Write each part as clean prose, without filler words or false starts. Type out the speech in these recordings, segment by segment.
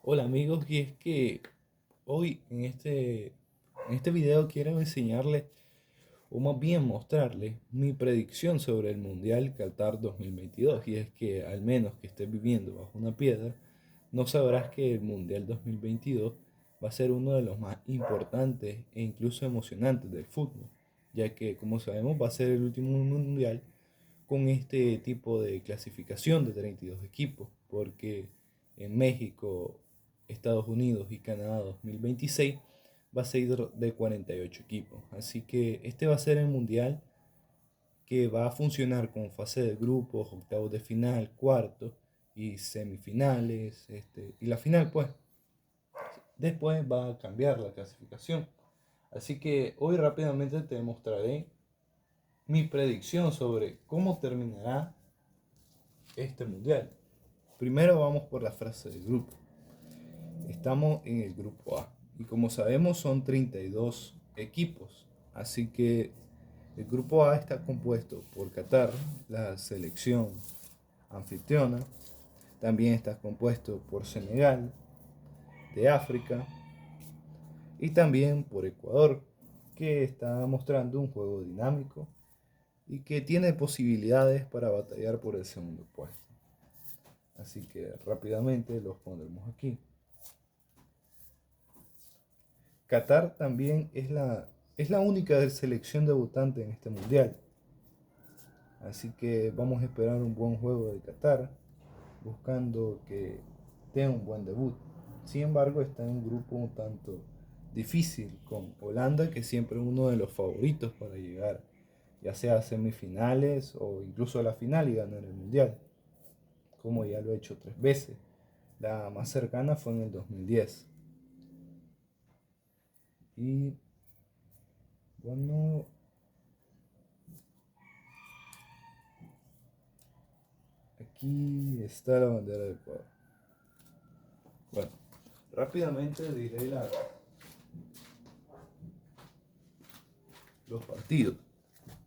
Hola amigos, y es que hoy en este video quiero enseñarles, o más bien mostrarles, mi predicción sobre el Mundial Qatar 2022. Y es que al menos que estés viviendo bajo una piedra, no sabrás que el Mundial 2022 va a ser uno de los más importantes e incluso emocionantes del fútbol, ya que como sabemos va a ser el último Mundial con este tipo de clasificación de 32 equipos, porque en México, Estados Unidos y Canadá 2026 va a ser de 48 equipos. Así que este va a ser el mundial que va a funcionar con fase de grupos, octavos de final, cuartos y semifinales, y la final pues. Después va a cambiar la clasificación. Así que hoy rápidamente te mostraré mi predicción sobre cómo terminará este mundial. Primero vamos por la frase del grupo. Estamos en el grupo A y como sabemos son 32 equipos. Así que el grupo A está compuesto por Qatar, la selección anfitriona. También está compuesto por Senegal, de África, y también por Ecuador, que está mostrando un juego dinámico y que tiene posibilidades para batallar por el segundo puesto. Así que rápidamente los pondremos aquí. Qatar también es la única selección debutante en este mundial. Así que vamos a esperar un buen juego de Qatar, buscando que tenga un buen debut. Sin embargo, está en un grupo un tanto difícil con Holanda, que siempre es uno de los favoritos para llegar, ya sea a semifinales o incluso a la final y ganar el mundial, como ya lo he hecho 3 veces. La más cercana fue en el 2010. Y bueno, aquí está la bandera de Ecuador. Bueno, rápidamente diré los partidos.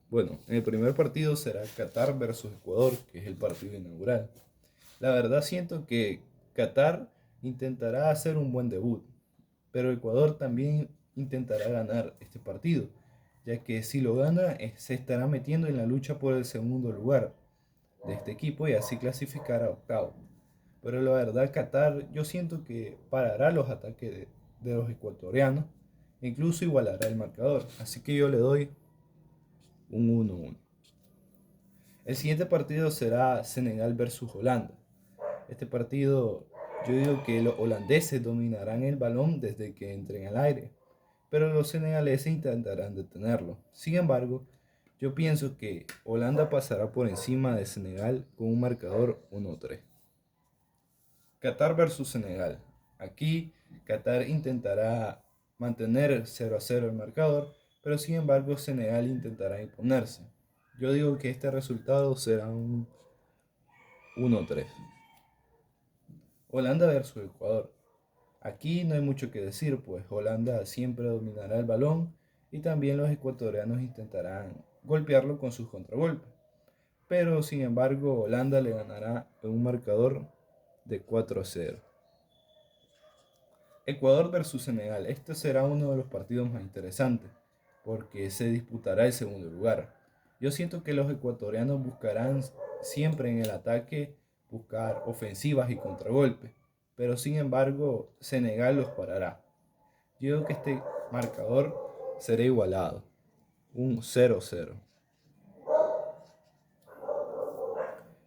Bueno, en el primer partido será Qatar versus Ecuador, que es el partido inaugural. La verdad siento que Qatar intentará hacer un buen debut, pero Ecuador también intentará ganar este partido, ya que si lo gana se estará metiendo en la lucha por el segundo lugar de este equipo y así clasificar a octavo. Pero la verdad Qatar yo siento que parará los ataques de los ecuatorianos e incluso igualará el marcador. Así que yo le doy un 1-1. El siguiente partido será Senegal versus Holanda. Este partido yo digo que los holandeses dominarán el balón desde que entren al aire, pero los senegaleses intentarán detenerlo. Sin embargo, yo pienso que Holanda pasará por encima de Senegal con un marcador 1-3. Qatar versus Senegal. Aquí Qatar intentará mantener 0-0 el marcador, pero sin embargo Senegal intentará imponerse. Yo digo que este resultado será un 1-3. Holanda versus Ecuador. Aquí no hay mucho que decir, pues Holanda siempre dominará el balón y también los ecuatorianos intentarán golpearlo con sus contragolpes. Pero sin embargo Holanda le ganará en un marcador de 4-0. Ecuador versus Senegal. Este será uno de los partidos más interesantes porque se disputará el segundo lugar. Yo siento que los ecuatorianos buscarán siempre en el ataque buscar ofensivas y contragolpes, pero sin embargo Senegal los parará. Yo creo que este marcador será igualado, un 0-0.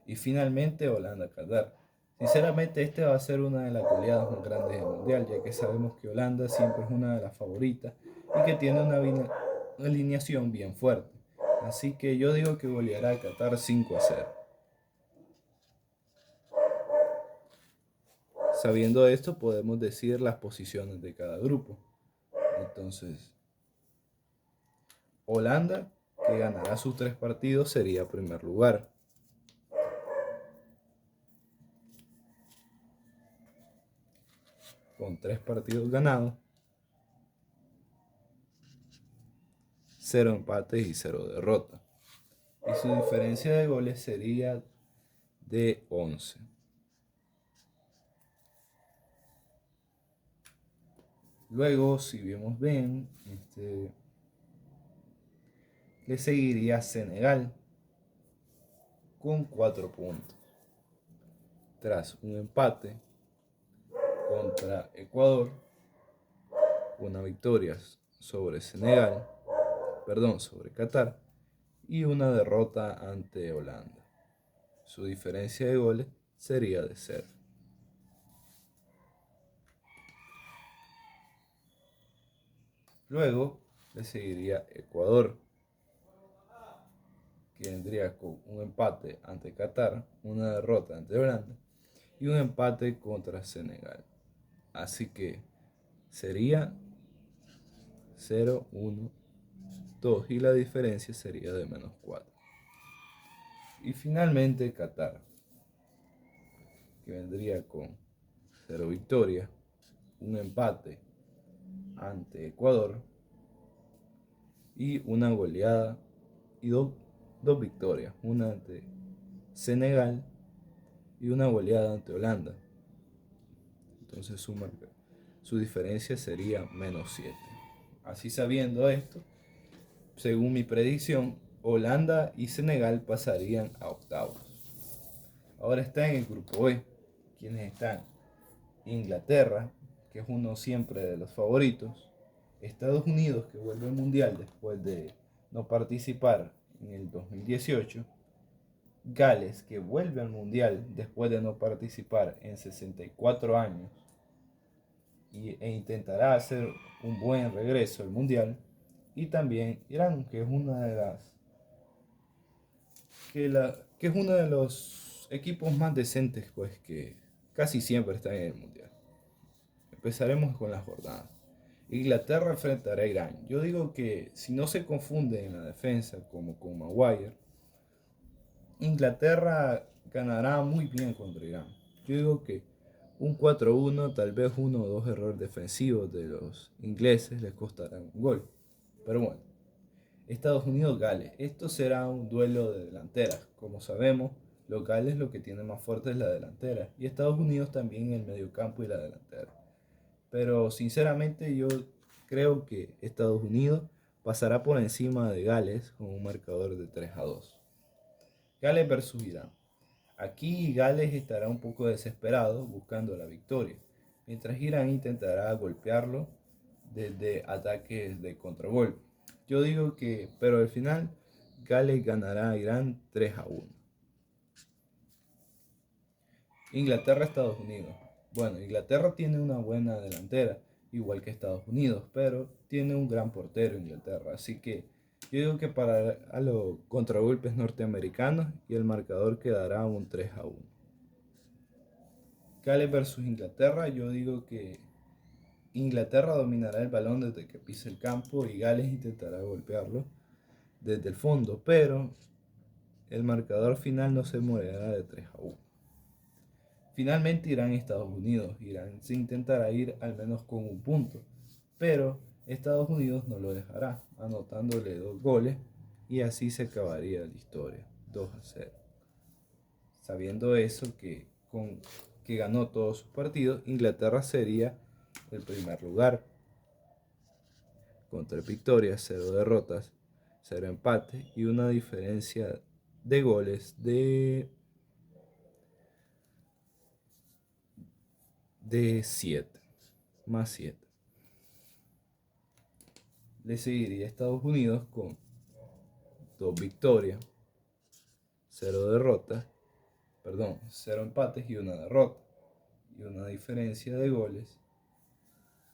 Y finalmente Holanda-Qatar. Sinceramente este va a ser una de las goleadas más grandes del mundial, ya que sabemos que Holanda siempre es una de las favoritas y que tiene una alineación bien fuerte. Así que yo digo que goleará a Qatar 5-0. Sabiendo esto podemos decir las posiciones de cada grupo. Entonces, Holanda, que ganará sus 3 partidos, sería primer lugar. Con 3 partidos ganados, 0 empates y 0 derrotas. Y su diferencia de goles sería de 11. Luego, si vemos bien, le seguiría Senegal con 4 puntos. Tras un empate contra Ecuador, una victoria sobre sobre Qatar y una derrota ante Holanda. Su diferencia de goles sería de 0. Luego le seguiría Ecuador, que vendría con un empate ante Qatar, una derrota ante Holanda y un empate contra Senegal. Así que sería 0, 1, 2 y la diferencia sería de menos 4. Y finalmente Qatar, que vendría con 0 victorias, un empate ante Ecuador y una goleada y dos victorias, una ante Senegal y una goleada ante Holanda. Entonces su diferencia sería menos 7. Así sabiendo esto, según mi predicción, Holanda y Senegal pasarían a octavos. Ahora está en el grupo B, quienes están Inglaterra, que es uno siempre de los favoritos, Estados Unidos, que vuelve al Mundial después de no participar en el 2018, Gales, que vuelve al Mundial después de no participar en 64 años e intentará hacer un buen regreso al Mundial, y también Irán, que es una de las que es uno de los equipos más decentes, pues, que casi siempre están en el Mundial. Empezaremos con las jornadas. Inglaterra enfrentará a Irán. Yo digo que si no se confunde en la defensa como con Maguire, Inglaterra ganará muy bien contra Irán. Yo digo que un 4-1, tal vez uno o dos errores defensivos de los ingleses les costarán un gol. Pero bueno, Estados Unidos-Gales. Esto será un duelo de delanteras. Como sabemos, los Gales lo que tienen más fuerte es la delantera. Y Estados Unidos también en el mediocampo y la delantera. Pero sinceramente yo creo que Estados Unidos pasará por encima de Gales con un marcador de 3-2. Gales versus Irán. Aquí Gales estará un poco desesperado buscando la victoria, mientras Irán intentará golpearlo desde ataques de contragolpe. Yo digo que, pero al final, Gales ganará a Irán 3-1. Inglaterra-Estados Unidos. Bueno, Inglaterra tiene una buena delantera, igual que Estados Unidos, pero tiene un gran portero Inglaterra. Así que yo digo que para a los contragolpes norteamericanos y el marcador quedará un 3-1. Gales versus Inglaterra, yo digo que Inglaterra dominará el balón desde que pise el campo y Gales intentará golpearlo desde el fondo, pero el marcador final no se moverá de 3-1. Finalmente Irán y Estados Unidos. Irán se intentará ir al menos con un punto, pero Estados Unidos no lo dejará, anotándole 2 goles y así se acabaría la historia, 2-0. Sabiendo eso, que ganó todos sus partidos, Inglaterra sería el primer lugar, con 3 victorias, 0 derrotas, 0 empates y una diferencia de goles de 7, más 7. Le seguiría Estados Unidos con 2 victorias, 0 derrotas, 0 empates y una derrota, y una diferencia de goles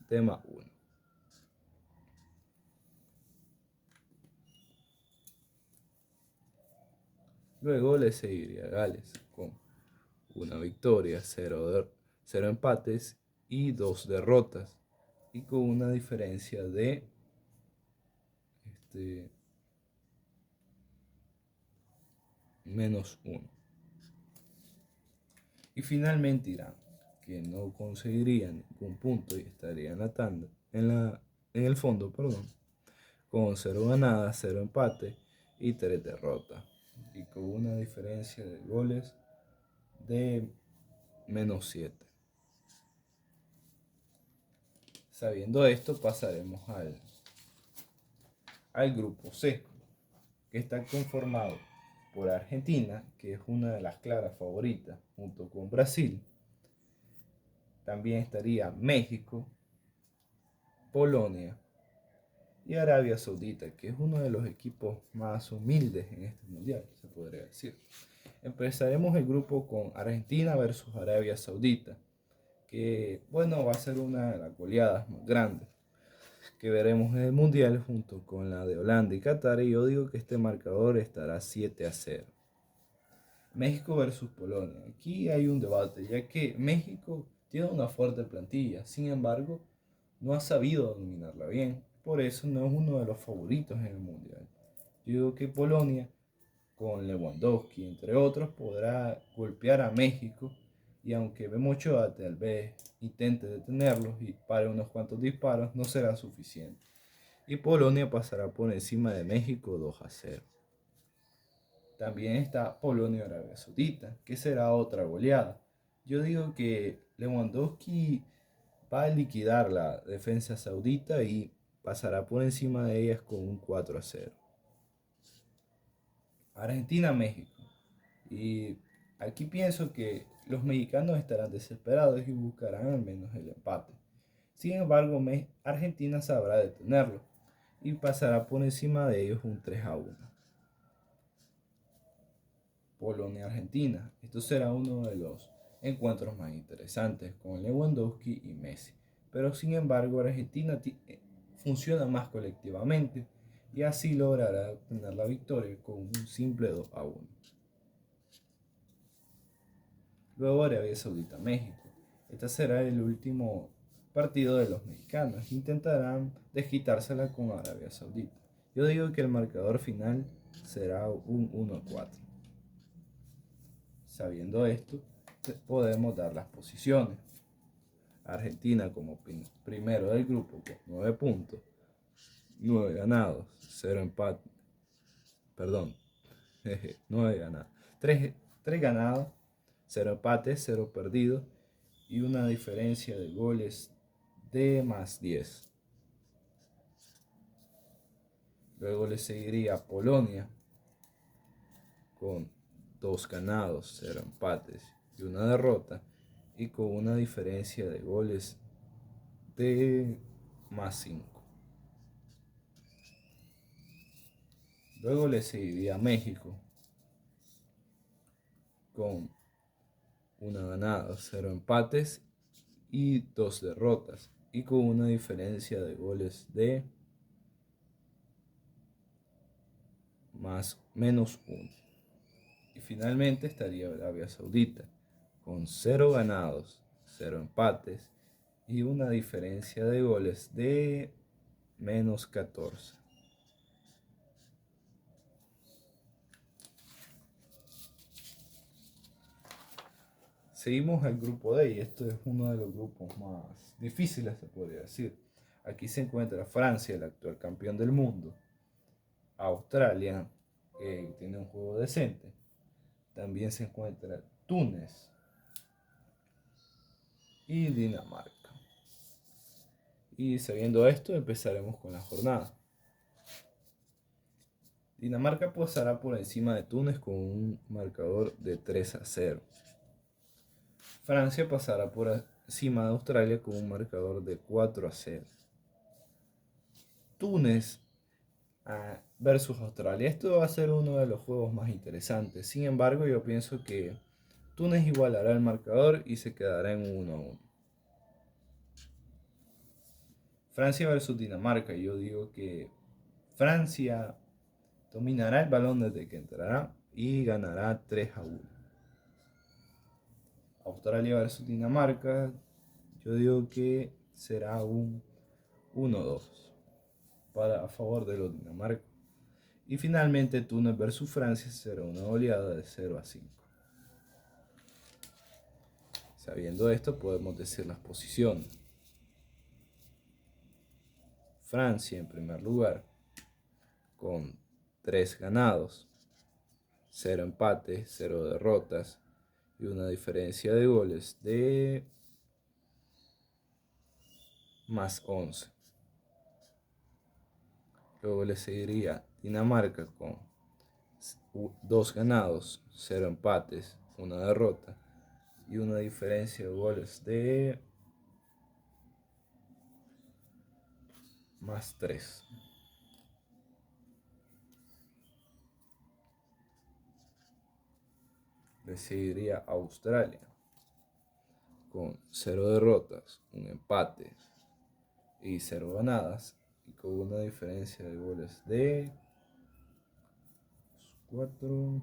de más 1. Luego le seguiría Gales con una victoria, 0 empates y 2 derrotas, y con una diferencia de menos 1. Y finalmente Irán, que no conseguiría ningún punto y estaría en la tanda, en el fondo, con 0 ganadas, 0 empates y 3 derrotas, y con una diferencia de goles de menos 7. Sabiendo esto, pasaremos al grupo C, que está conformado por Argentina, que es una de las claras favoritas, junto con Brasil. También estaría México, Polonia y Arabia Saudita, que es uno de los equipos más humildes en este mundial, se podría decir. Empezaremos el grupo con Argentina versus Arabia Saudita, que bueno, va a ser una de las goleadas más grandes que veremos en el mundial junto con la de Holanda y Qatar, y yo digo que este marcador estará 7-0. México versus Polonia. Aquí hay un debate, ya que México tiene una fuerte plantilla, sin embargo, no ha sabido dominarla bien, por eso no es uno de los favoritos en el mundial. Yo digo que Polonia, con Lewandowski, entre otros, podrá golpear a México, y aunque Memo Ochoa tal vez intente detenerlos y pare unos cuantos disparos, no será suficiente. Y Polonia pasará por encima de México 2-0. También está Polonia y Arabia Saudita, que será otra goleada. Yo digo que Lewandowski va a liquidar la defensa saudita y pasará por encima de ellas con un 4-0. Argentina-México. Y aquí pienso que los mexicanos estarán desesperados y buscarán al menos el empate. Sin embargo, Argentina sabrá detenerlo y pasará por encima de ellos un 3-1. Polonia-Argentina. Esto será uno de los encuentros más interesantes con Lewandowski y Messi. Pero sin embargo, Argentina funciona más colectivamente y así logrará obtener la victoria con un simple 2-1. Luego Arabia Saudita-México. Este será el último partido de los mexicanos. Intentarán desquitársela con Arabia Saudita. Yo digo que el marcador final será un 1-4. Sabiendo esto, podemos dar las posiciones. Argentina como primero del grupo con 9 puntos, 9 ganados, 0 empates, perdón, 9 ganados, 3 ganados, 0 empates, 0 perdidos y una diferencia de goles de +10. Luego le seguiría Polonia con 2 ganados, 0 empates y una derrota, y con una diferencia de goles de +5. Luego le seguiría México con 1 ganada, 0 empates y 2 derrotas, y con una diferencia de goles de -1. Y finalmente estaría Arabia Saudita con 0 ganados, 0 empates y una diferencia de goles de -14. Seguimos al grupo D, y esto es uno de los grupos más difíciles, se podría decir. Aquí se encuentra Francia, el actual campeón del mundo, Australia, que tiene un juego decente. También se encuentra Túnez y Dinamarca. Y sabiendo esto, empezaremos con la jornada. Dinamarca pasará por encima de Túnez con un marcador de 3-0. Francia pasará por encima de Australia con un marcador de 4-0. Túnez versus Australia. Esto va a ser uno de los juegos más interesantes. Sin embargo, yo pienso que Túnez igualará el marcador y se quedará en 1-1. Francia versus Dinamarca. Yo digo que Francia dominará el balón desde que entrará y ganará 3-1. Australia versus Dinamarca. Yo digo que será un 1-2 a favor de los Dinamarca. Y finalmente Túnez versus Francia será una goleada de 0-5. Sabiendo esto, podemos decir las posiciones. Francia en primer lugar con 3 ganados, 0 empates, 0 derrotas y una diferencia de goles de más 11. Luego le seguiría Dinamarca con 2 ganados, 0 empates, 1 derrota y una diferencia de goles de más 3. Le seguiría Australia con 0 derrotas, 1 empate y 0 ganadas y con una diferencia de goles de 4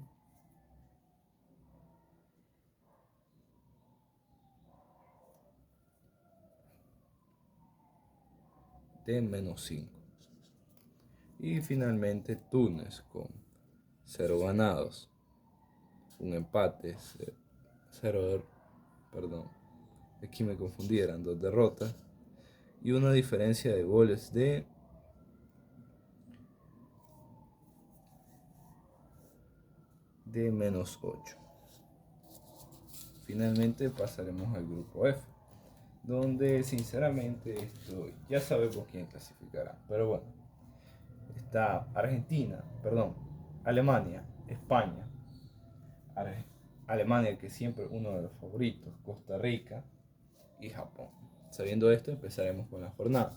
de menos 5. Y finalmente Túnez con 0 ganados, 1 empate, 0, perdón, aquí me confundieran, 2 derrotas y una diferencia de goles de menos 8. Finalmente pasaremos al grupo F, donde sinceramente esto ya sabemos quién clasificará. Pero bueno, está Alemania, España, Alemania que siempre uno de los favoritos, Costa Rica y Japón. Sabiendo esto, empezaremos con la jornada.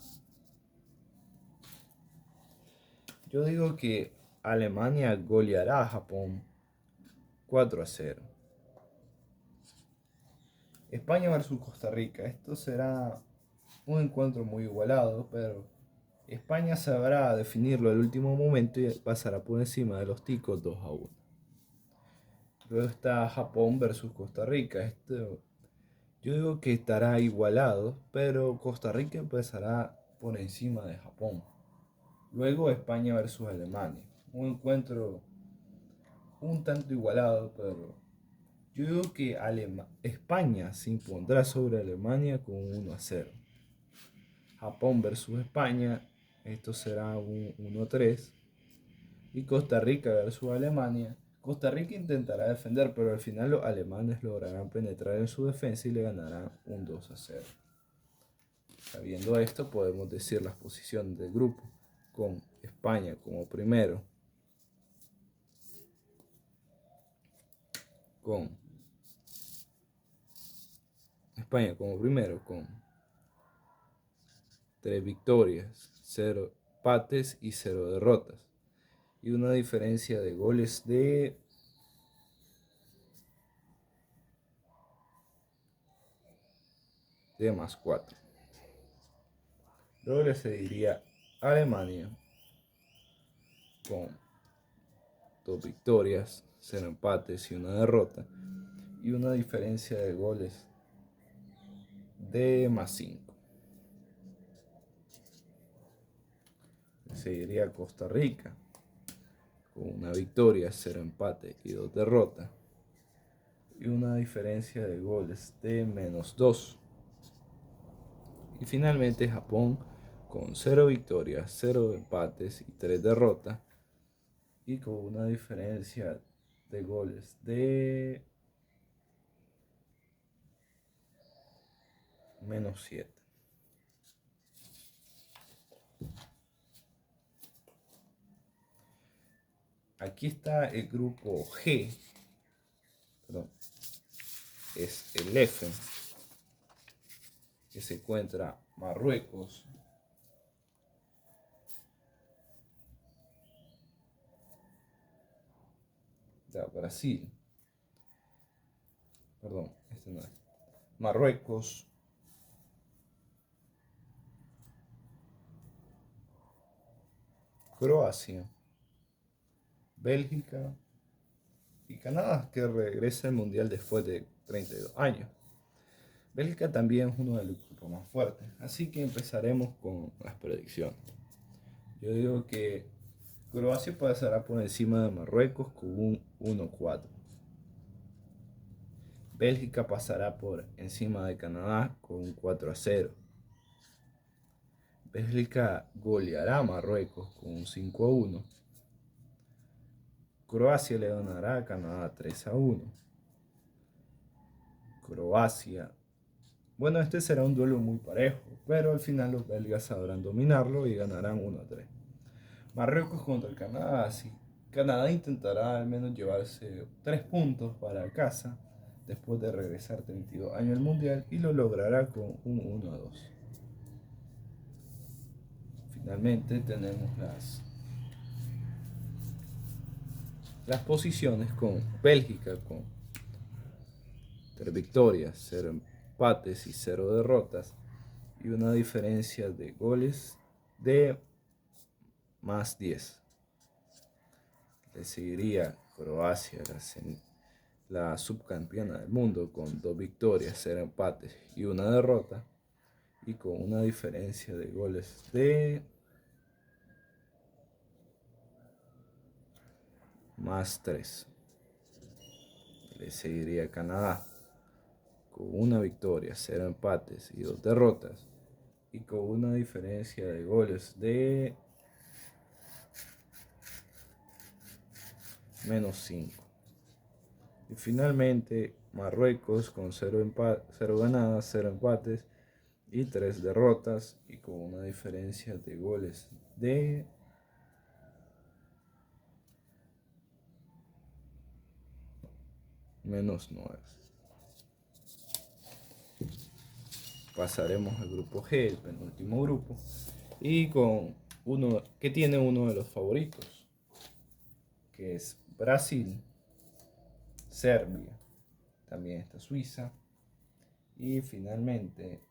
Yo digo que Alemania goleará a Japón 4-0. España versus Costa Rica. Esto será un encuentro muy igualado, pero España sabrá definirlo al último momento y pasará por encima de los ticos 2-1. Luego está Japón versus Costa Rica. Yo digo que estará igualado, pero Costa Rica empezará por encima de Japón. Luego España versus Alemania. Un encuentro un tanto igualado, pero yo digo que España se impondrá sobre Alemania con 1-0. Japón versus España, esto será un 1-3. Y Costa Rica versus Alemania. Costa Rica intentará defender, pero al final los alemanes lograrán penetrar en su defensa y le ganarán un 2-0. Sabiendo esto, podemos decir las posiciones del grupo, con España como primero, con 3 victorias, 0 empates y 0 derrotas. Y una diferencia de goles de más 4. Luego le seguiría Alemania con 2 victorias, 0 empates y 1 derrota. Y una diferencia de goles de más 5. Le seguiría Costa Rica con 1 victoria, 0 empates y 2 derrotas. Y una diferencia de goles de menos 2. Y finalmente Japón con 0 victorias, 0 empates y 3 derrotas. Y con una diferencia de goles de menos 7. Aquí está el grupo G. Perdón. Es el F, que se encuentra Marruecos, Brasil, perdón, este no es, Marruecos, Croacia, Bélgica y Canadá, que regresa al Mundial después de 32 años. Bélgica también es uno de los grupos más fuertes, así que empezaremos con las predicciones. Yo digo que Croacia pasará por encima de Marruecos con un 1-4. Bélgica pasará por encima de Canadá con un 4-0. Bélgica goleará a Marruecos con un 5-1. Croacia le ganará a Canadá 3-1. Croacia Bueno, este será un duelo muy parejo, pero al final los belgas sabrán dominarlo y ganarán 1-3. Marruecos contra Canadá. Sí, Canadá intentará al menos llevarse 3 puntos para casa después de regresar 32 años al Mundial y lo logrará con un 1-2. Finalmente tenemos las posiciones con Bélgica con 3 victorias, 0 empates y 0 derrotas y una diferencia de goles de +10. Le seguiría Croacia, la subcampeona del mundo, con 2 victorias, 0 empates y una derrota y con una diferencia de goles de +3. Le seguiría Canadá con una victoria, 0 empates y 2 derrotas y con una diferencia de goles de -5. Y finalmente Marruecos con 0 ganadas, 0 empates y 3 derrotas y con una diferencia de goles de -9. Pasaremos al grupo G, el penúltimo grupo, y con uno que tiene uno de los favoritos, que es Brasil, Serbia, también está Suiza y finalmente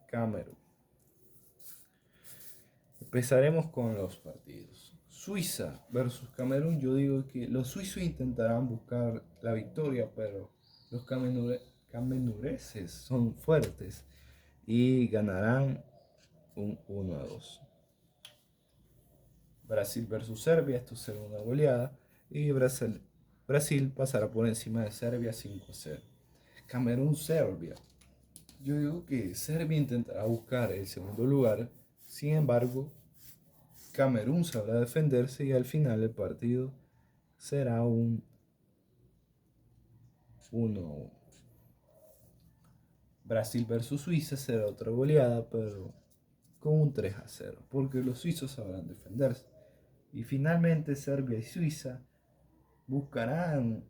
Camerún. Empezaremos con los partidos. Suiza versus Camerún. Yo digo que los suizos intentarán buscar la victoria, pero los cameruneses son fuertes y ganarán un 1-2. Brasil versus Serbia, esto será una goleada y Brasil pasará por encima de Serbia 5-0. Camerún-Serbia. Yo digo que Serbia intentará buscar el segundo lugar, sin embargo, Camerún sabrá defenderse y al final el partido será un 1-1. Brasil versus Suiza será otra goleada, pero con un 3-0, porque los suizos sabrán defenderse. Y finalmente Serbia y Suiza buscarán.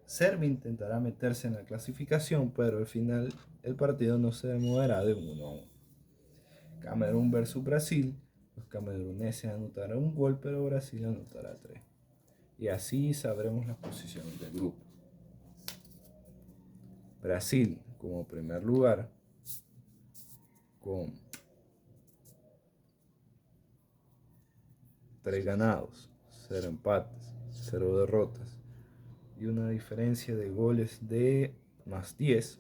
Serbia intentará meterse en la clasificación, pero al final el partido no se moverá de 1-1. Camerún versus Brasil. Los cameruneses anotarán un gol, pero Brasil anotará 3. Y así sabremos las posiciones del grupo. Brasil como primer lugar con 3 ganados, 0 empates, 0 derrotas y una diferencia de goles de +10.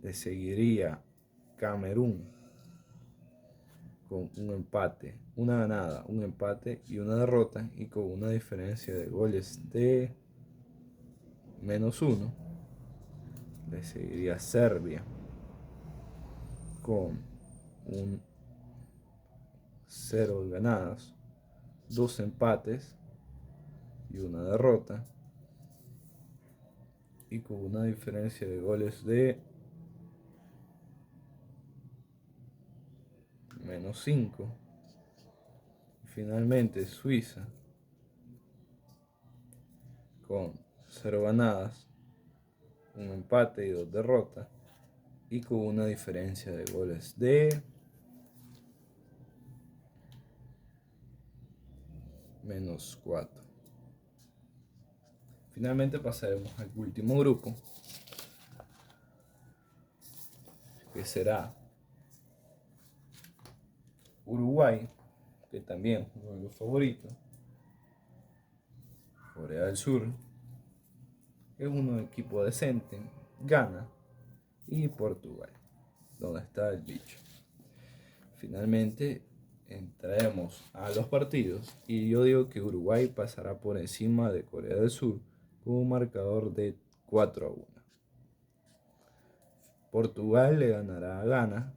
Le seguiría Camerún con un empate, una ganada, un empate y una derrota y con una diferencia de goles de -1. Le seguiría Serbia con un 0 ganadas, 2 empates y una derrota y con una diferencia de goles de -5. Y finalmente Suiza con 0 ganadas, un empate y 2 derrotas y con una diferencia de goles de -4. Finalmente pasaremos al último grupo, que será Uruguay, que también es uno de los favoritos, Corea del Sur, que es un equipo decente, Ghana y Portugal, donde está el bicho. Finalmente entraremos a los partidos y yo digo que Uruguay pasará por encima de Corea del Sur con un marcador de 4-1. Portugal le ganará a Ghana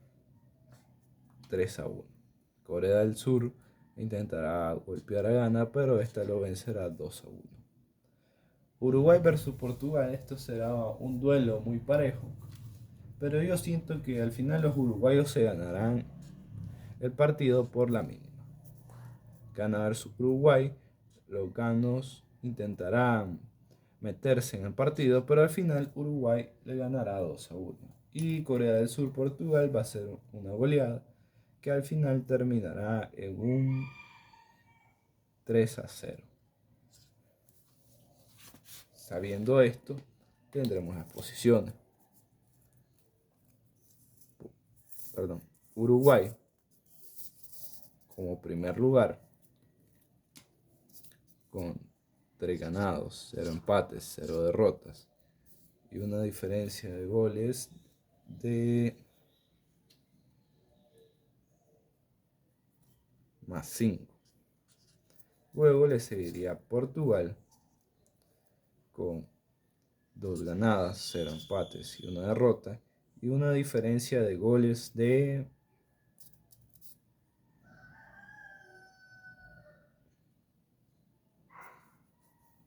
3-1. Corea del Sur intentará golpear a Ghana, pero esta lo vencerá 2-1. Uruguay versus Portugal, esto será un duelo muy parejo, pero yo siento que al final los uruguayos se ganarán el partido por la mínima. Ghana versus Uruguay, los ganos intentarán meterse en el partido, pero al final Uruguay le ganará 2-1. Y Corea del Sur Portugal va a ser una goleada que al final terminará en un 3-0. Sabiendo esto, tendremos las posiciones. Perdón, Uruguay como primer lugar con 3 ganados, 0 empates, 0 derrotas y una diferencia de goles de +5. Luego le seguiría Portugal con 2 ganadas, 0 empates y una derrota y una diferencia de goles de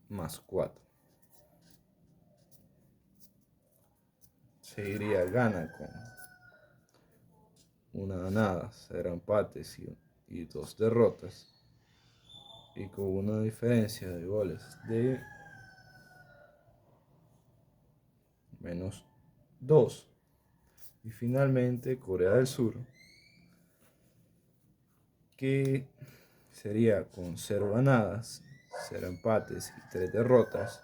+4. Seguiría Ghana con una ganada, 0 empates y 2 derrotas y con una diferencia de goles de -2. Y finalmente Corea del Sur, que sería con 0 ganadas, 0 empates y 3 derrotas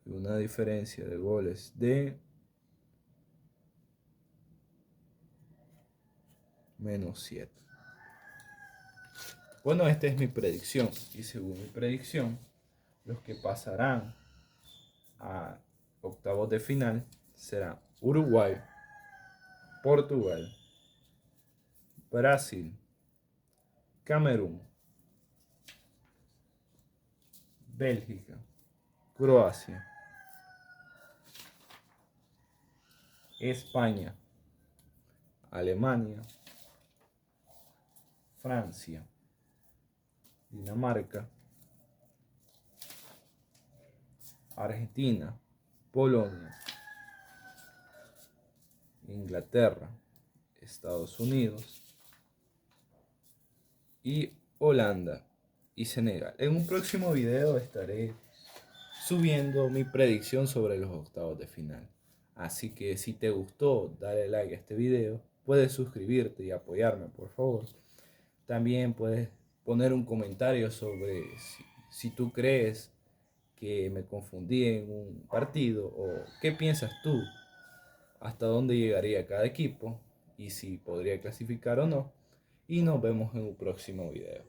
y una diferencia de goles de -7. Bueno, esta es mi predicción y según mi predicción, los que pasarán a octavos de final serán Uruguay, Portugal, Brasil, Camerún, Bélgica, Croacia, España, Alemania, Francia, Dinamarca, Argentina, Polonia, Inglaterra, Estados Unidos y Holanda y Senegal. En un próximo video estaré subiendo mi predicción sobre los octavos de final. Así que si te gustó, dale like a este video, puedes suscribirte y apoyarme, por favor. También puedes poner un comentario sobre si tú crees que me confundí en un partido o qué piensas tú, hasta dónde llegaría cada equipo y si podría clasificar o no. Y nos vemos en un próximo video.